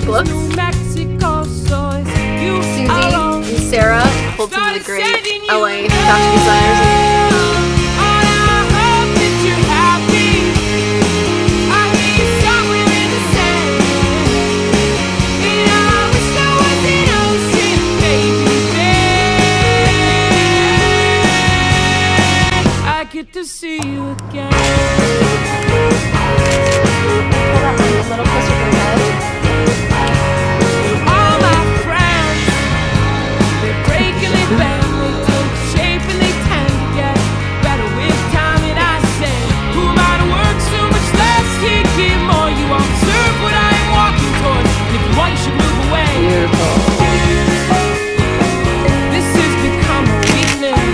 looks. Suzi and Sarah pulled some of the great LA fashion designers. Get to see you again. Pull that one a little closer to your head. All my friends, they're breaking, they bend, they take shape and they tend to get better with time. And I say, who might have worked so much less, can't give more. You observe what I am walking towards, and if you want, you should move away. Beautiful. This has become a weakness.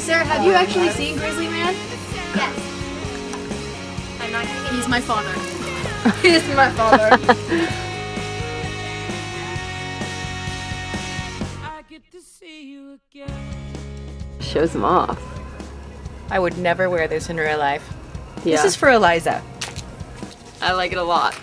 Have you actually seen Grizzly Man? Yes. I'm not gonna get He's my father. He's my father. I get to see you again. Shows them off. I would never wear this in real life. Yeah. This is for Eliza. I like it a lot.